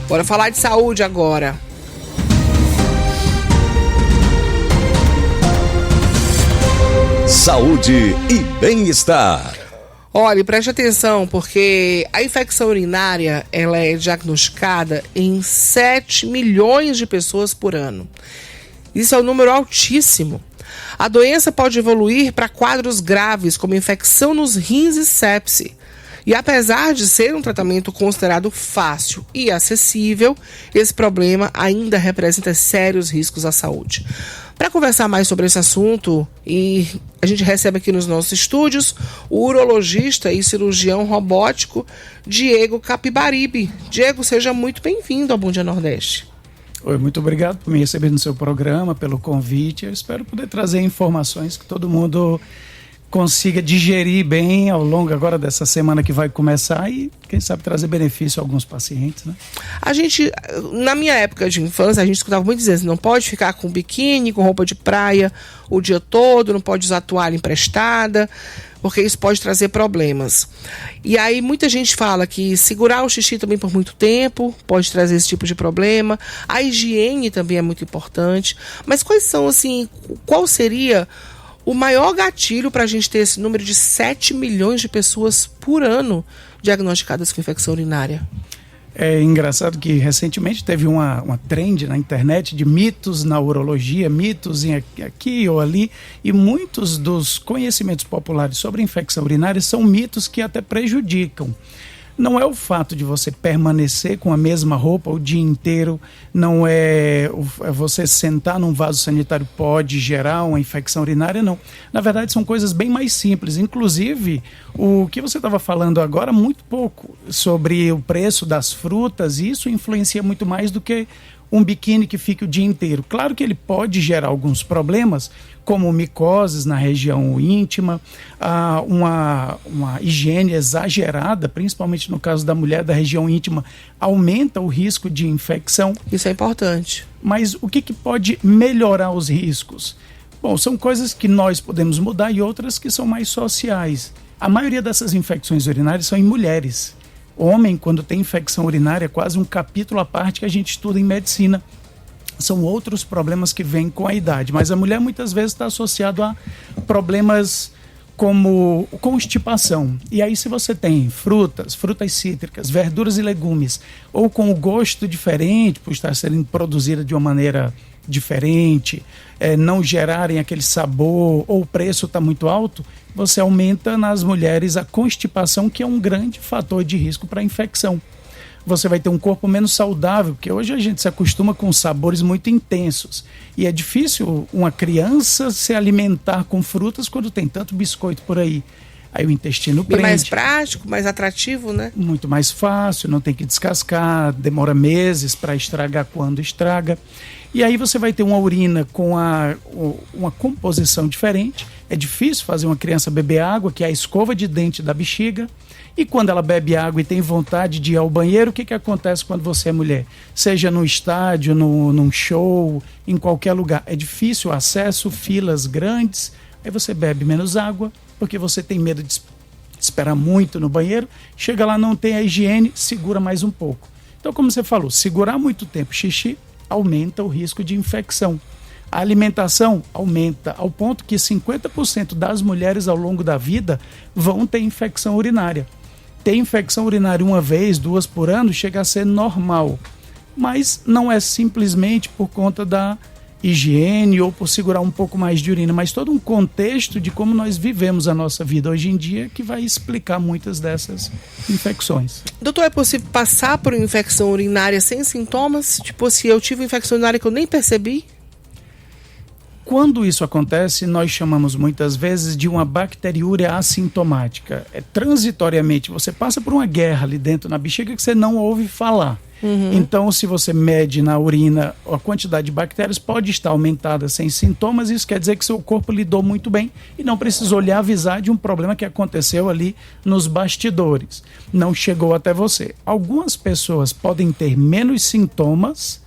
Bora falar de saúde agora. Saúde e bem-estar. Olha, preste atenção, porque a infecção urinária, ela é diagnosticada em 7 milhões de pessoas por ano. Isso é um número altíssimo. A doença pode evoluir para quadros graves, como infecção nos rins e sepse. E apesar de ser um tratamento considerado fácil e acessível, esse problema ainda representa sérios riscos à saúde. Para conversar mais sobre esse assunto, e a gente recebe aqui nos nossos estúdios o urologista e cirurgião robótico Diego Capibaribe. Diego, seja muito bem-vindo ao Bom Dia Nordeste. Oi, muito obrigado por me receber no seu programa, pelo convite. Eu espero poder trazer informações que todo mundo consiga digerir bem ao longo agora dessa semana que vai começar e, quem sabe, trazer benefício a alguns pacientes, né? A gente, na minha época de infância, a gente escutava muito dizer assim, não pode ficar com biquíni, com roupa de praia o dia todo, não pode usar toalha emprestada, porque isso pode trazer problemas. E aí muita gente fala que segurar o xixi também por muito tempo pode trazer esse tipo de problema. A higiene também é muito importante. Mas quais são, assim, qual seria o maior gatilho para a gente ter esse número de 7 milhões de pessoas por ano diagnosticadas com infecção urinária? É engraçado que recentemente teve uma trend na internet de mitos na urologia, mitos aqui ou ali, e muitos dos conhecimentos populares sobre infecção urinária são mitos que até prejudicam. Não é o fato de você permanecer com a mesma roupa o dia inteiro, não é você sentar num vaso sanitário pode gerar uma infecção urinária, não. Na verdade, são coisas bem mais simples. Inclusive, o que você estava falando agora, muito pouco, sobre o preço das frutas, isso influencia muito mais do que um biquíni que fica o dia inteiro. Claro que ele pode gerar alguns problemas, como micoses na região íntima, uma higiene exagerada, principalmente no caso da mulher da região íntima, aumenta o risco de infecção. Isso é importante. Mas o que pode melhorar os riscos? Bom, são coisas que nós podemos mudar e outras que são mais sociais. A maioria dessas infecções urinárias são em mulheres. Homem, quando tem infecção urinária, é quase um capítulo à parte que a gente estuda em medicina. São outros problemas que vêm com a idade, mas a mulher muitas vezes está associado a problemas como constipação. E aí, se você tem frutas cítricas, verduras e legumes, ou com o gosto diferente, por estar sendo produzida de uma maneira diferente, não gerarem aquele sabor, ou o preço está muito alto, você aumenta nas mulheres a constipação, que é um grande fator de risco para a infecção. Você vai ter um corpo menos saudável, porque hoje a gente se acostuma com sabores muito intensos. E é difícil uma criança se alimentar com frutas quando tem tanto biscoito por aí. Aí o intestino prende. E mais prático, mais atrativo, né? Muito mais fácil, não tem que descascar, demora meses para estragar quando estraga. E aí você vai ter uma urina com uma composição diferente. É difícil fazer uma criança beber água, que é a escova de dente da bexiga. E quando ela bebe água e tem vontade de ir ao banheiro, o que acontece quando você é mulher? Seja no estádio, num show, em qualquer lugar. É difícil o acesso, filas grandes. Aí você bebe menos água, porque você tem medo de esperar muito no banheiro. Chega lá, não tem a higiene, segura mais um pouco. Então, como você falou, segurar muito tempo xixi aumenta o risco de infecção. A alimentação aumenta ao ponto que 50% das mulheres ao longo da vida vão ter infecção urinária. Ter infecção urinária uma vez, 2 por ano, chega a ser normal. Mas não é simplesmente por conta da higiene ou por segurar um pouco mais de urina, mas todo um contexto de como nós vivemos a nossa vida hoje em dia que vai explicar muitas dessas infecções. Doutor, é possível passar por uma infecção urinária sem sintomas? Tipo, se eu tive infecção urinária que eu nem percebi? Quando isso acontece, nós chamamos muitas vezes de uma bacteriúria assintomática. Transitoriamente, você passa por uma guerra ali dentro na bexiga que você não ouve falar. Então, se você mede na urina, a quantidade de bactérias pode estar aumentada sem sintomas. Isso quer dizer que seu corpo lidou muito bem e não precisou lhe avisar de um problema que aconteceu ali nos bastidores. Não chegou até você. Algumas pessoas podem ter menos sintomas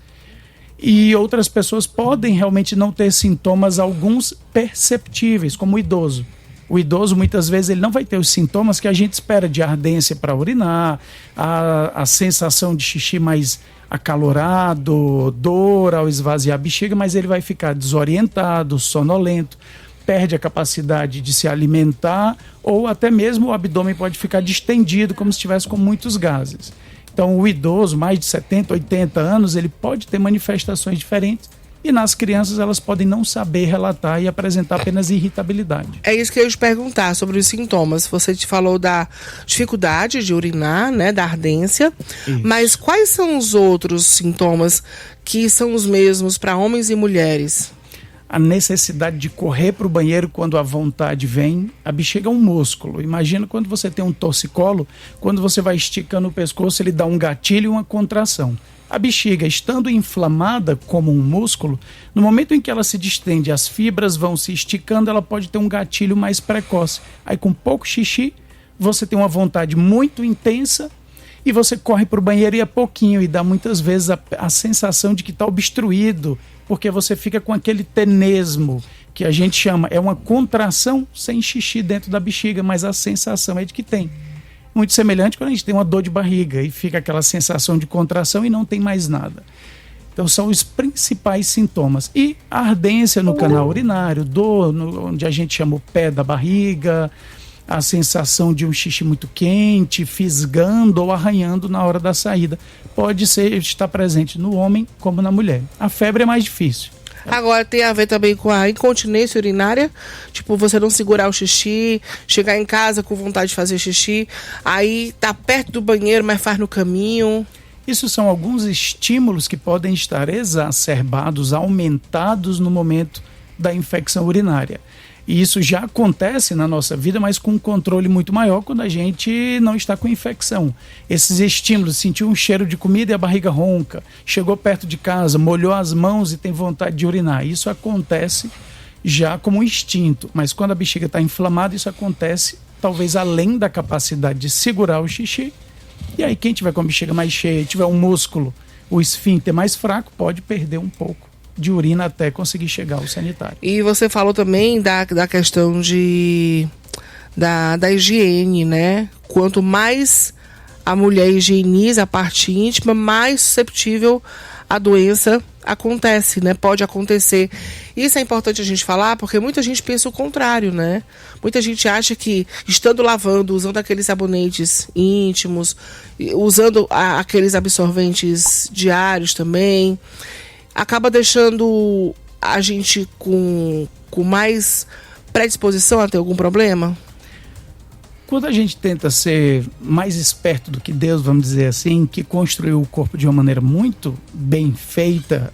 e outras pessoas podem realmente não ter sintomas, alguns perceptíveis, como o idoso. O idoso, muitas vezes, ele não vai ter os sintomas que a gente espera de ardência para urinar, a sensação de xixi mais acalorado, dor ao esvaziar a bexiga, mas ele vai ficar desorientado, sonolento, perde a capacidade de se alimentar ou até mesmo o abdômen pode ficar distendido, como se estivesse com muitos gases. Então, o idoso, mais de 70, 80 anos, ele pode ter manifestações diferentes. E nas crianças elas podem não saber relatar e apresentar apenas irritabilidade. É isso que eu ia te perguntar sobre os sintomas. Você te falou da dificuldade de urinar, né, da ardência. Isso. Mas quais são os outros sintomas que são os mesmos para homens e mulheres? A necessidade de correr para o banheiro quando a vontade vem. A bexiga é um músculo. Imagina quando você tem um torcicolo, quando você vai esticando o pescoço, ele dá um gatilho e uma contração. A bexiga, estando inflamada como um músculo, no momento em que ela se distende, as fibras vão se esticando, ela pode ter um gatilho mais precoce. Aí com pouco xixi, você tem uma vontade muito intensa e você corre para o banheiro e é pouquinho e dá muitas vezes a sensação de que está obstruído, porque você fica com aquele tenesmo, que a gente chama, é uma contração sem xixi dentro da bexiga, mas a sensação é de que tem. Muito semelhante quando a gente tem uma dor de barriga e fica aquela sensação de contração e não tem mais nada. Então são os principais sintomas. E a ardência no canal urinário, dor onde a gente chama o pé da barriga, a sensação de um xixi muito quente, fisgando ou arranhando na hora da saída. Pode estar presente no homem como na mulher. A febre é mais difícil. Agora tem a ver também com a incontinência urinária, tipo você não segurar o xixi, chegar em casa com vontade de fazer xixi, aí tá perto do banheiro, mas faz no caminho. Isso são alguns estímulos que podem estar exacerbados, aumentados no momento da infecção urinária. E isso já acontece na nossa vida, mas com um controle muito maior quando a gente não está com infecção. Esses estímulos, sentiu um cheiro de comida e a barriga ronca, chegou perto de casa, molhou as mãos e tem vontade de urinar. Isso acontece já como um instinto, mas quando a bexiga está inflamada, isso acontece talvez além da capacidade de segurar o xixi. E aí quem tiver com a bexiga mais cheia, tiver um músculo, o esfíncter mais fraco, pode perder um pouco de urina até conseguir chegar ao sanitário. E você falou também da questão da higiene, né? Quanto mais a mulher higieniza a parte íntima, mais susceptível a doença acontece, né? Pode acontecer. Isso é importante a gente falar porque muita gente pensa o contrário, né? Muita gente acha que estando lavando, usando aqueles sabonetes íntimos, usando aqueles absorventes diários também, acaba deixando a gente com mais predisposição a ter algum problema? Quando a gente tenta ser mais esperto do que Deus, vamos dizer assim, que construiu o corpo de uma maneira muito bem feita,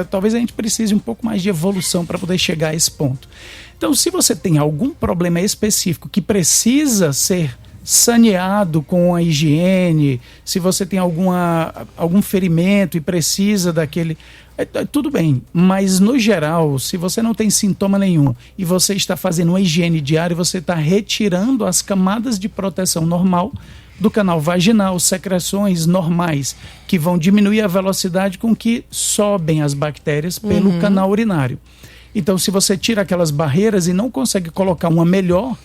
talvez a gente precise um pouco mais de evolução para poder chegar a esse ponto. Então, se você tem algum problema específico que precisa ser saneado com a higiene, se você tem algum ferimento e precisa daquele... tudo bem, mas no geral, se você não tem sintoma nenhum e você está fazendo uma higiene diária, você está retirando as camadas de proteção normal do canal vaginal, secreções normais, que vão diminuir a velocidade com que sobem as bactérias pelo canal urinário. Então, se você tira aquelas barreiras e não consegue colocar uma melhor,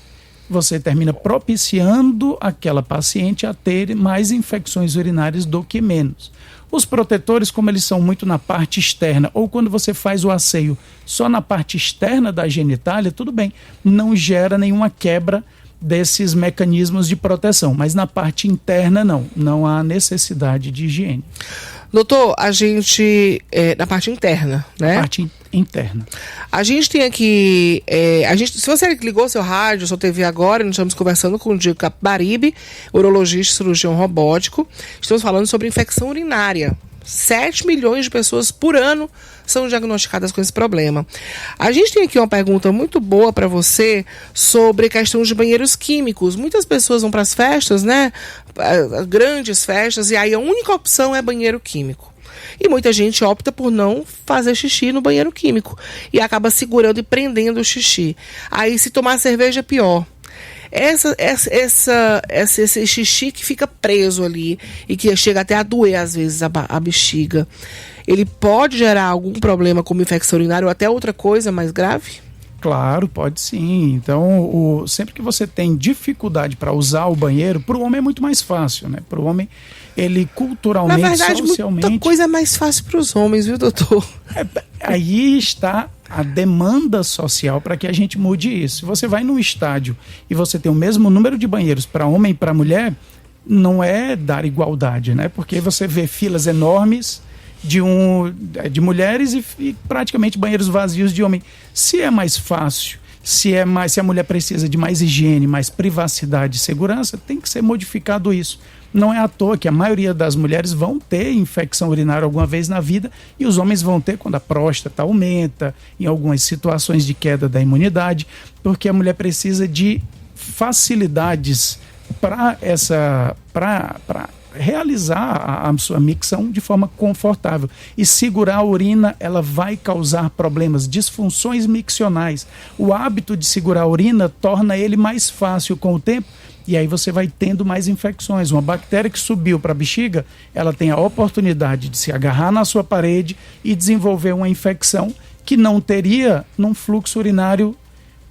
você termina propiciando aquela paciente a ter mais infecções urinárias do que menos. Os protetores, como eles são muito na parte externa, ou quando você faz o asseio só na parte externa da genitália, tudo bem, não gera nenhuma quebra desses mecanismos de proteção, mas na parte interna não há necessidade de higiene. Doutor, a gente, na parte interna, né? Parte interna. A gente tem aqui, se você ligou seu rádio, sua TV agora, nós estamos conversando com o Diego Capibaribe, urologista e cirurgião robótico. Estamos falando sobre infecção urinária. 7 milhões de pessoas por ano são diagnosticadas com esse problema. A gente tem aqui uma pergunta muito boa para você sobre questão de banheiros químicos. Muitas pessoas vão para as festas, né? Grandes festas, e aí a única opção é banheiro químico. E muita gente opta por não fazer xixi no banheiro químico e acaba segurando e prendendo o xixi. Aí se tomar cerveja é pior. Esse xixi que fica preso ali e que chega até a doer às vezes a bexiga, ele pode gerar algum problema como infecção urinária ou até outra coisa mais grave? Claro, pode sim. Então, sempre que você tem dificuldade para usar o banheiro, para o homem é muito mais fácil, né? Para o homem, ele culturalmente, na verdade, socialmente... muita coisa é mais fácil para os homens, viu, doutor? Aí está a demanda social para que a gente mude isso. Se você vai num estádio e você tem o mesmo número de banheiros para homem e para mulher, não é dar igualdade, né? Porque você vê filas enormes de mulheres e praticamente banheiros vazios de homem. Se é mais fácil, se a mulher precisa de mais higiene, mais privacidade e segurança, tem que ser modificado isso. Não é à toa que a maioria das mulheres vão ter infecção urinária alguma vez na vida e os homens vão ter quando a próstata aumenta, em algumas situações de queda da imunidade, porque a mulher precisa de facilidades para realizar a sua micção de forma confortável. E segurar a urina, ela vai causar problemas, disfunções miccionais. O hábito de segurar a urina torna ele mais fácil com o tempo, e aí você vai tendo mais infecções. Uma bactéria que subiu para a bexiga, ela tem a oportunidade de se agarrar na sua parede e desenvolver uma infecção que não teria num fluxo urinário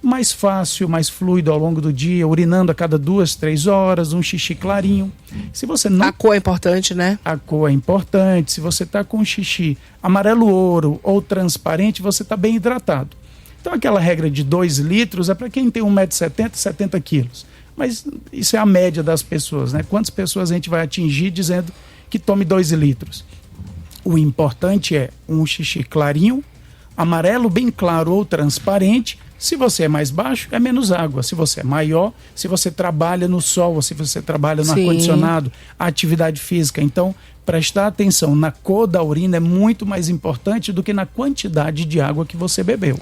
mais fácil, mais fluido ao longo do dia, urinando a cada 2, 3 horas, um xixi clarinho. Se você não... A cor é importante, né? A cor é importante. Se você está com um xixi amarelo ouro ou transparente, você está bem hidratado. Então aquela regra de 2 litros é para quem tem 1,70 m, 70 quilos. Mas isso é a média das pessoas, né? Quantas pessoas a gente vai atingir dizendo que tome 2 litros? O importante é um xixi clarinho, amarelo bem claro ou transparente. Se você é mais baixo, é menos água. Se você é maior, se você trabalha no sol, ou se você trabalha no ar-condicionado, a atividade física. Então, prestar atenção na cor da urina é muito mais importante do que na quantidade de água que você bebeu.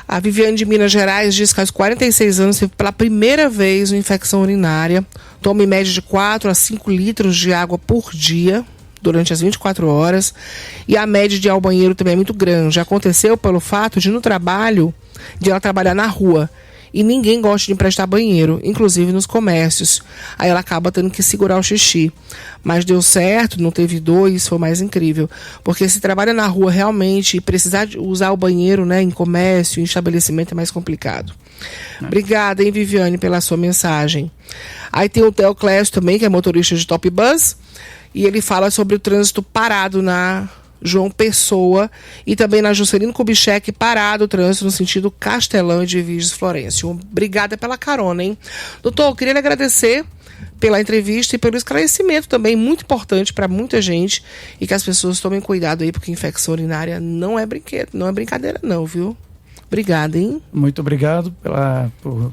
A Viviane de Minas Gerais diz que aos 46 anos teve pela primeira vez uma infecção urinária. Toma em média de 4 a 5 litros de água por dia durante as 24 horas. E a média de ir ao banheiro também é muito grande. Aconteceu pelo fato de no trabalho, de ela trabalhar na rua. E ninguém gosta de emprestar banheiro, inclusive nos comércios. Aí ela acaba tendo que segurar o xixi. Mas deu certo, não teve dor, isso foi mais incrível. Porque se trabalha na rua realmente e precisar de usar o banheiro, né, em comércio, em estabelecimento, é mais complicado. Obrigada, hein, Viviane, pela sua mensagem. Aí tem o Theo Clécio também, que é motorista de Top Bus. E ele fala sobre o trânsito parado na João Pessoa e também na Juscelino Kubitschek, parado o trânsito no sentido Castelão e Divides Florencio. Obrigada pela carona, hein? Doutor, eu queria lhe agradecer pela entrevista e pelo esclarecimento também, muito importante para muita gente, e que as pessoas tomem cuidado aí, porque infecção urinária não é brinquedo, não é brincadeira não, viu? Obrigada, hein? Muito obrigado por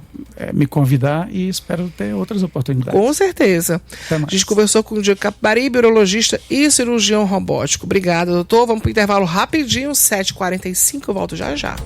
me convidar e espero ter outras oportunidades. Com certeza. A gente conversou com o Diego Capibaribe, urologista e cirurgião robótico. Obrigada, doutor. Vamos para o intervalo rapidinho, 7h45, eu volto já já.